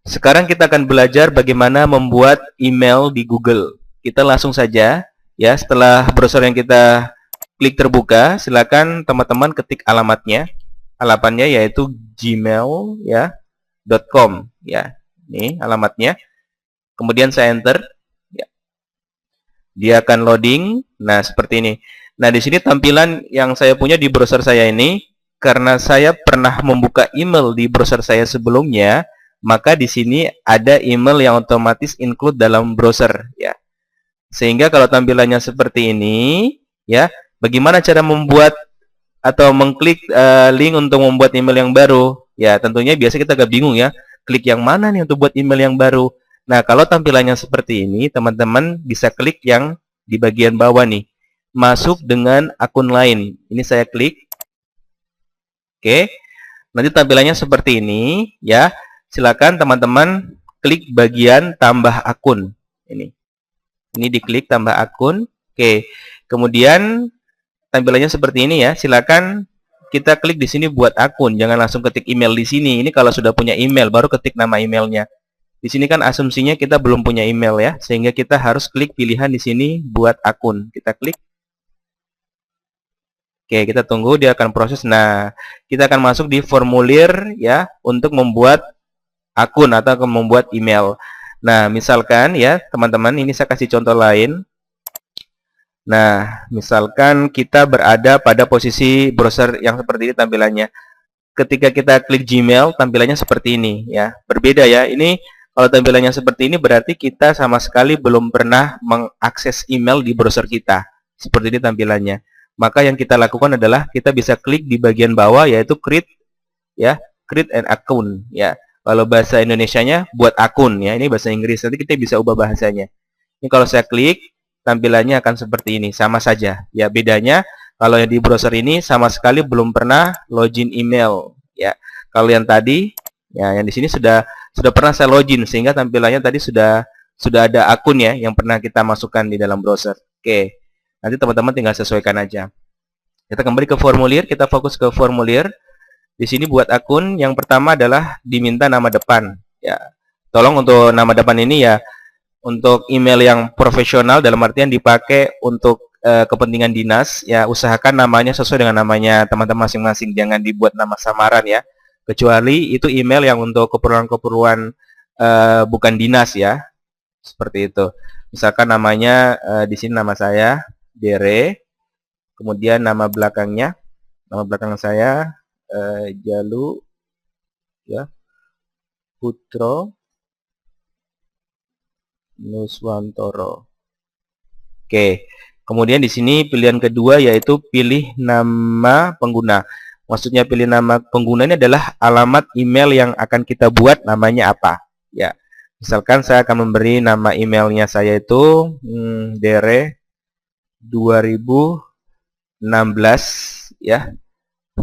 Sekarang kita akan belajar bagaimana membuat email di Google. Kita langsung saja, ya. Setelah browser yang kita klik terbuka, silakan teman-teman ketik alamatnya. Alamatnya yaitu gmail, ya, .com, ya. Ini alamatnya. Kemudian saya enter, ya. Dia akan loading. Nah, seperti ini. Nah, di sini tampilan yang saya punya di browser saya ini, karena saya pernah membuka email di browser saya sebelumnya, maka di sini ada email yang otomatis include dalam browser, ya. Sehingga kalau tampilannya seperti ini, ya, bagaimana cara membuat atau mengklik link untuk membuat email yang baru? Ya, tentunya biasa kita agak bingung, ya. Klik yang mana nih untuk buat email yang baru? Nah, kalau tampilannya seperti ini, teman-teman bisa klik yang di bagian bawah nih. Masuk dengan akun lain. Ini saya klik. Oke. Nanti tampilannya seperti ini, ya. Silakan teman-teman klik bagian tambah akun. Ini diklik tambah akun. Oke. Kemudian tampilannya seperti ini, ya. Silakan kita klik di sini buat akun. Jangan langsung ketik email di sini. Ini kalau sudah punya email baru ketik nama emailnya. Di sini kan asumsinya kita belum punya email, ya. Sehingga kita harus klik pilihan di sini buat akun. Kita klik. Oke, kita tunggu dia akan proses. Nah, kita akan masuk di formulir, ya, untuk membuat akun atau membuat email. Nah, misalkan, ya, teman-teman, ini saya kasih contoh lain. Nah, misalkan kita berada pada posisi browser yang seperti ini tampilannya. Ketika kita klik Gmail, tampilannya seperti ini, ya. Berbeda, ya. Ini kalau tampilannya seperti ini berarti kita sama sekali belum pernah mengakses email di browser kita. Seperti ini tampilannya. Maka yang kita lakukan adalah kita bisa klik di bagian bawah yaitu create, ya, create an account, ya. Kalau bahasa Indonesianya buat akun, ya. Ini bahasa Inggris. Nanti kita bisa ubah bahasanya. Ini kalau saya klik, tampilannya akan seperti ini, sama saja. Ya, bedanya kalau yang di browser ini sama sekali belum pernah login email, ya. Kalau yang tadi, ya, yang di sini sudah pernah saya login sehingga tampilannya tadi sudah ada akun, ya, yang pernah kita masukkan di dalam browser. Oke. Nanti teman-teman tinggal sesuaikan aja. Kita kembali ke formulir, kita fokus ke formulir. Di sini buat akun, yang pertama adalah diminta nama depan, ya. Tolong untuk nama depan ini, ya, untuk email yang profesional dalam artian dipakai untuk kepentingan dinas, ya, usahakan namanya sesuai dengan namanya teman-teman masing-masing, jangan dibuat nama samaran, ya. Kecuali itu email yang untuk keperluan-keperluan bukan dinas, ya. Seperti itu. Misalkan namanya di sini nama saya Dere, kemudian nama belakang saya Jalu, ya, Putro Nuswantoro. Oke. Kemudian di sini pilihan kedua yaitu pilih nama pengguna. Maksudnya pilih nama pengguna ini adalah alamat email yang akan kita buat, namanya apa, ya. Misalkan saya akan memberi nama emailnya saya itu Dere 2016, ya,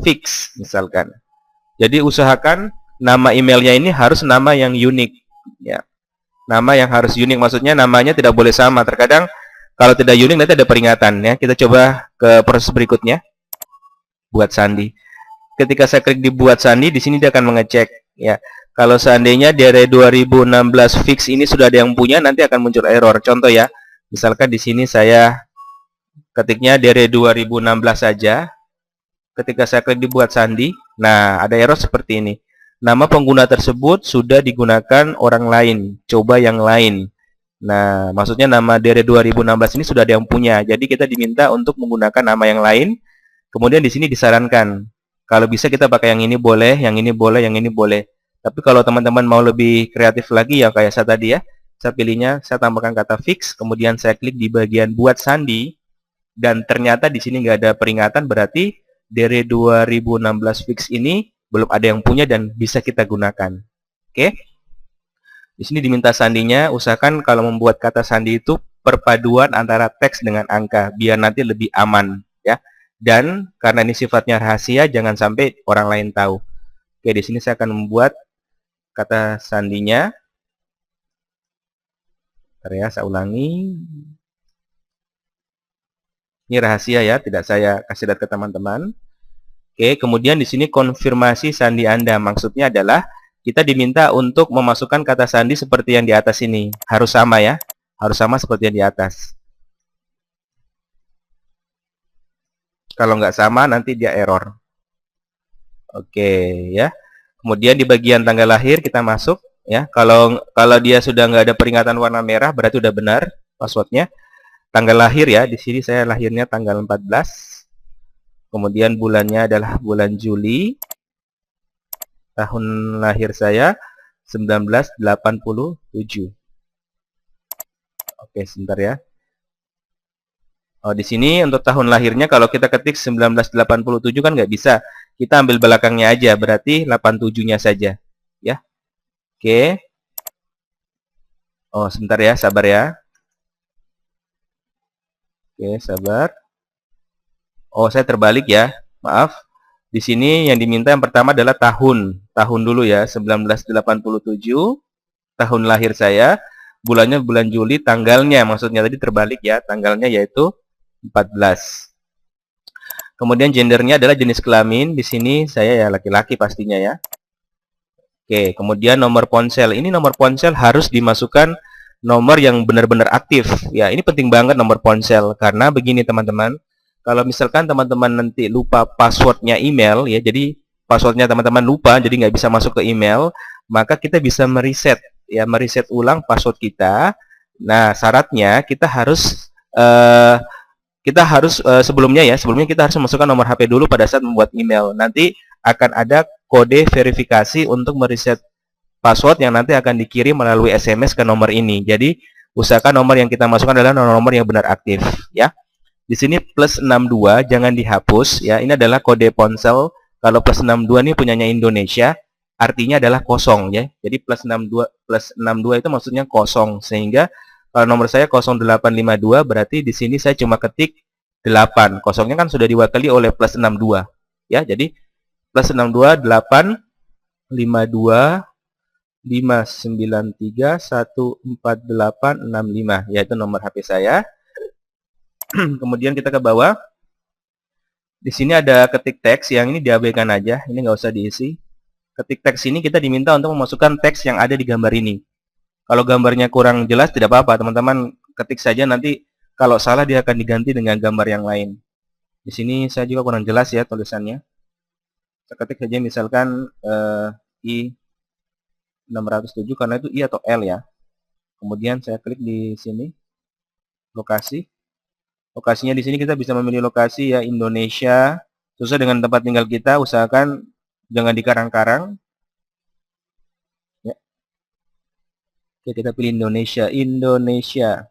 fix misalkan. Jadi usahakan nama emailnya ini harus nama yang unik, ya. Nama yang harus unik, maksudnya namanya tidak boleh sama. Terkadang kalau tidak unik nanti ada peringatan, ya. Kita coba ke proses berikutnya. Buat sandi. Ketika saya klik di buat sandi, di sini dia akan mengecek, ya. Kalau seandainya dari 2016 fix ini sudah ada yang punya, nanti akan muncul error. Contoh, ya. Misalkan di sini saya ketiknya dari 2016 saja. Ketika saya klik di buat sandi, nah, ada error seperti ini. Nama pengguna tersebut sudah digunakan orang lain. Coba yang lain. Nah, maksudnya nama dari 2016 ini sudah ada yang punya. Jadi kita diminta untuk menggunakan nama yang lain. Kemudian di sini disarankan, kalau bisa kita pakai yang ini boleh, yang ini boleh, yang ini boleh. Tapi kalau teman-teman mau lebih kreatif lagi, ya kayak saya tadi, ya, saya pilihnya, saya tambahkan kata fix, kemudian saya klik di bagian buat sandi, dan ternyata di sini nggak ada peringatan, berarti dari 2016 fix ini belum ada yang punya dan bisa kita gunakan. Oke? Di sini diminta sandinya, usahakan kalau membuat kata sandi itu perpaduan antara teks dengan angka, biar nanti lebih aman, ya. Dan karena ini sifatnya rahasia, jangan sampai orang lain tahu. Oke, di sini saya akan membuat kata sandinya. Bentar ya, saya ulangi. Ini rahasia, ya, tidak saya kasih lihat ke teman-teman. Oke, kemudian di sini konfirmasi sandi Anda. Maksudnya adalah kita diminta untuk memasukkan kata sandi seperti yang di atas ini. Harus sama ya. Harus sama seperti yang di atas. Kalau nggak sama, nanti dia error. Oke, ya. Kemudian di bagian tanggal lahir kita masuk, ya. Kalau dia sudah nggak ada peringatan warna merah, berarti udah benar passwordnya. Tanggal lahir ya, di sini saya lahirnya tanggal 14. Kemudian bulannya adalah bulan Juli. Tahun lahir saya 1987. Oke, sebentar ya. Oh, di sini untuk tahun lahirnya kalau kita ketik 1987 kan nggak bisa. Kita ambil belakangnya aja, berarti 87-nya saja. Ya. Oke. Oh, sebentar ya, sabar ya. Oke, sabar. Oh, saya terbalik ya. Maaf. Di sini yang diminta yang pertama adalah tahun. Tahun dulu ya, 1987. Tahun lahir saya. Bulannya bulan Juli, tanggalnya maksudnya tadi terbalik ya. Tanggalnya yaitu 14. Kemudian gendernya adalah jenis kelamin. Di sini saya ya laki-laki pastinya ya. Oke, kemudian nomor ponsel. Ini nomor ponsel harus dimasukkan nomor yang benar-benar aktif. Ya, ini penting banget nomor ponsel. Karena begini teman-teman. Kalau misalkan teman-teman nanti lupa passwordnya email, ya, jadi passwordnya teman-teman lupa, jadi nggak bisa masuk ke email, maka kita bisa mereset, ya, mereset ulang password kita. Nah, syaratnya kita harus sebelumnya kita harus memasukkan nomor HP dulu pada saat membuat email. Nanti akan ada kode verifikasi untuk mereset password yang nanti akan dikirim melalui SMS ke nomor ini. Jadi usahakan nomor yang kita masukkan adalah nomor yang benar aktif, ya. Di sini plus 62 jangan dihapus ya. Ini adalah kode ponsel. Kalau plus 62 ini punyanya Indonesia, artinya adalah kosong ya. Jadi plus 62 itu maksudnya kosong, sehingga kalau nomor saya 0852 berarti di sini saya cuma ketik 8. Kosongnya kan sudah diwakili oleh plus 62 ya. Jadi plus 62 8 52 593 148 65 yaitu nomor HP saya. Kemudian kita ke bawah. Di sini ada ketik teks, yang ini diabaikan aja, ini nggak usah diisi. Ketik teks ini kita diminta untuk memasukkan teks yang ada di gambar ini. Kalau gambarnya kurang jelas tidak apa-apa, teman-teman ketik saja, nanti kalau salah dia akan diganti dengan gambar yang lain. Di sini saya juga kurang jelas ya tulisannya. Saya ketik saja misalkan I 607 karena itu I atau L ya. Kemudian saya klik di sini lokasi. Lokasinya di sini kita bisa memilih lokasi ya, Indonesia. Sesuai dengan tempat tinggal kita, usahakan jangan di Karang-Karang. Ya. Oke, kita pilih Indonesia. Indonesia.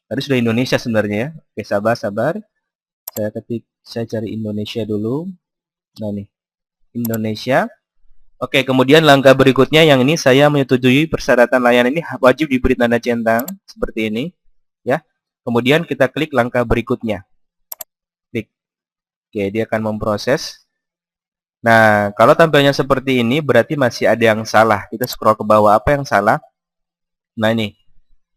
Tadi sudah Indonesia sebenarnya ya. Oke, sabar. Saya cari Indonesia dulu. Nah nih, Indonesia. Oke, kemudian langkah berikutnya yang ini saya menyetujui persyaratan layanan ini wajib diberi tanda centang seperti ini, ya. Kemudian kita klik langkah berikutnya. Klik. Oke, dia akan memproses. Nah, kalau tampilnya seperti ini berarti masih ada yang salah. Kita scroll ke bawah, apa yang salah? Nah, ini.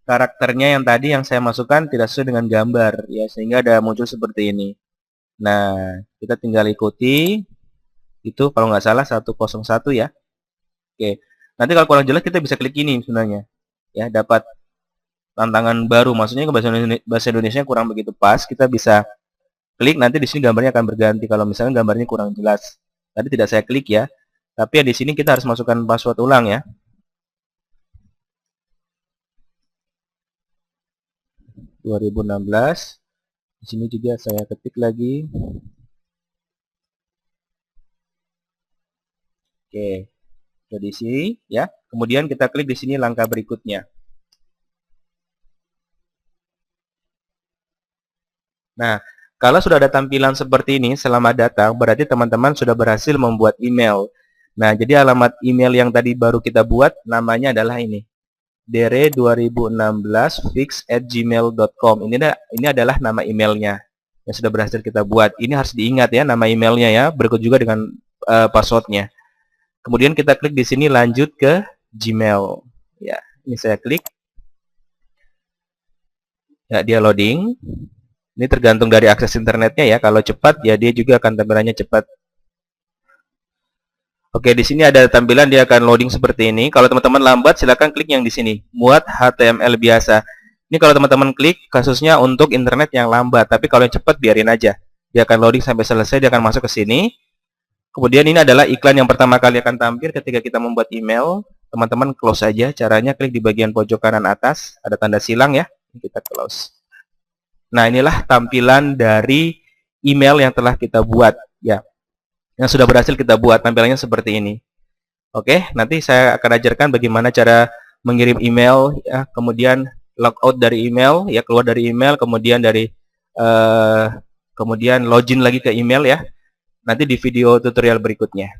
Karakternya yang tadi yang saya masukkan tidak sesuai dengan gambar, ya, sehingga ada muncul seperti ini. Nah, kita tinggal ikuti. Itu kalau nggak salah 101 ya. Oke. Nanti kalau kurang jelas kita bisa klik ini sebenarnya. Ya, dapat tantangan baru, maksudnya ke bahasa Indonesia kurang begitu pas, kita bisa klik, nanti di sini gambarnya akan berganti kalau misalnya gambarnya kurang jelas. Tadi tidak saya klik ya, tapi ya di sini kita harus masukkan password ulang ya. (2016). Di sini juga saya ketik lagi. Oke, sudah di sini ya. Kemudian kita klik di sini langkah berikutnya. Nah, kalau sudah ada tampilan seperti ini, selamat datang, berarti teman-teman sudah berhasil membuat email. Nah, jadi alamat email yang tadi baru kita buat, namanya adalah ini. dere2016fix@gmail.com. Ini adalah nama emailnya yang sudah berhasil kita buat. Ini harus diingat ya, nama emailnya ya, berikut juga dengan passwordnya. Kemudian kita klik di sini lanjut ke Gmail. Ya, ini saya klik. Ya, dia loading. Ini tergantung dari akses internetnya ya. Kalau cepat ya dia juga akan tampilannya cepat. Oke, di sini ada tampilan dia akan loading seperti ini. Kalau teman-teman lambat, silakan klik yang di sini, muat HTML biasa. Ini kalau teman-teman klik kasusnya untuk internet yang lambat, tapi kalau yang cepat biarin aja. Dia akan loading sampai selesai, dia akan masuk ke sini. Kemudian ini adalah iklan yang pertama kali akan tampil ketika kita membuat email. Teman-teman close saja. Caranya klik di bagian pojok kanan atas, ada tanda silang ya. Kita close. Nah, inilah tampilan dari email yang telah kita buat ya. Yang sudah berhasil kita buat, tampilannya seperti ini. Oke, nanti saya akan ajarkan bagaimana cara mengirim email ya, kemudian logout dari email ya, keluar dari email, kemudian kemudian login lagi ke email ya. Nanti di video tutorial berikutnya.